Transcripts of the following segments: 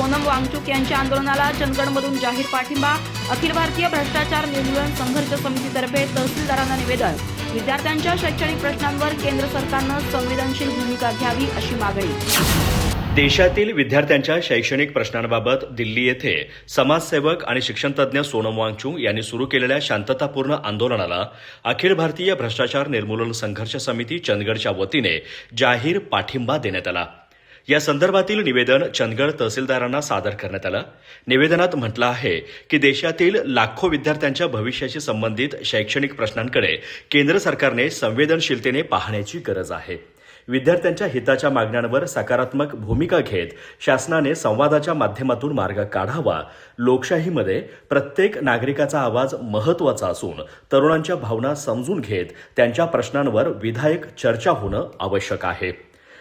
सोनम वांगचुक यांच्या आंदोलनाला चंदगडमधून जाहीर पाठिंबा। अखिल भारतीय भ्रष्टाचार निर्मूलन संघर्ष समितीतर्फे तहसीलदारांना निवेदन। विद्यार्थ्यांच्या शैक्षणिक प्रश्नांवर केंद्र सरकारनं संवेदनशील भूमिका घ्यावी अशी मागणी। देशातील विद्यार्थ्यांच्या शैक्षणिक प्रश्नांबाबत दिल्ली येथे समाजसेवक आणि शिक्षणतज्ञ सोनम वांगचुक यांनी सुरू केलेल्या शांततापूर्ण आंदोलनाला अखिल भारतीय भ्रष्टाचार निर्मूलन संघर्ष समिती चंदगडच्या वतीने जाहीर पाठिंबा देण्यात आला। या संदर्भातील निवेदन चंदगड तहसीलदारांना सादर करण्यात आलं। निवेदनात म्हटलं आहे की देशातील लाखो विद्यार्थ्यांच्या भविष्याशी संबंधित शैक्षणिक प्रश्नांकडे केंद्र सरकारने संवेदनशीलतेने पाहण्याची गरज आहे। विद्यार्थ्यांच्या हिताच्या मागण्यांवर सकारात्मक भूमिका घेत शासनाने संवादाच्या माध्यमातून मार्ग काढावा। लोकशाहीमध्ये प्रत्येक नागरिकाचा आवाज महत्त्वाचा असून तरुणांच्या भावना समजून घेत त्यांच्या प्रश्नांवर विधायक चर्चा होणं आवश्यक आहे।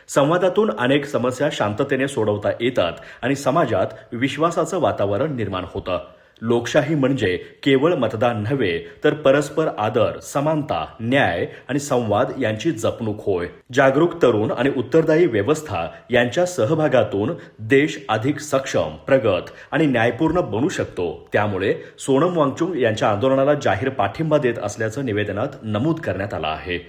संवादातून अनेक समस्या शांततेने सोडवता येतात आणि समाजात विश्वासाचं वातावरण निर्माण होतं। लोकशाही म्हणजे केवळ मतदान नव्हे तर परस्पर आदर, समानता, न्याय आणि संवाद यांची जपणूक होय। जागरूक तरुण आणि उत्तरदायी व्यवस्था यांच्या सहभागातून देश अधिक सक्षम, प्रगत आणि न्यायपूर्ण बनू शकतो। त्यामुळे सोनम वांगचुक यांच्या आंदोलनाला जाहीर पाठिंबा देत असल्याचं निवेदनात नमूद करण्यात आलं आहे।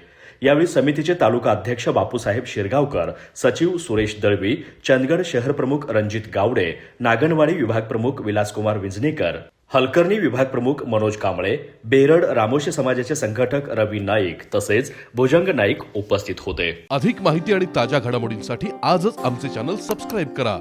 यावेळी समितीचे तालुका अध्यक्ष बापूसाहेब शिरगावकर, सचिव सुरेश दळवी, चंदगड शहर प्रमुख रणजित गावडे, नागनवाडी विभाग प्रमुख विलासकुमार विंजनेकर, हलकर्णी विभाग प्रमुख मनोज कांबळे, बेरड रामोशी समाजाचे संघटक रवी नाईक तसेच भुजंग नाईक उपस्थित होते। अधिक माहिती आणि ताज्या घडामोडींसाठी आजच आमचे चॅनल सबस्क्राईब करा।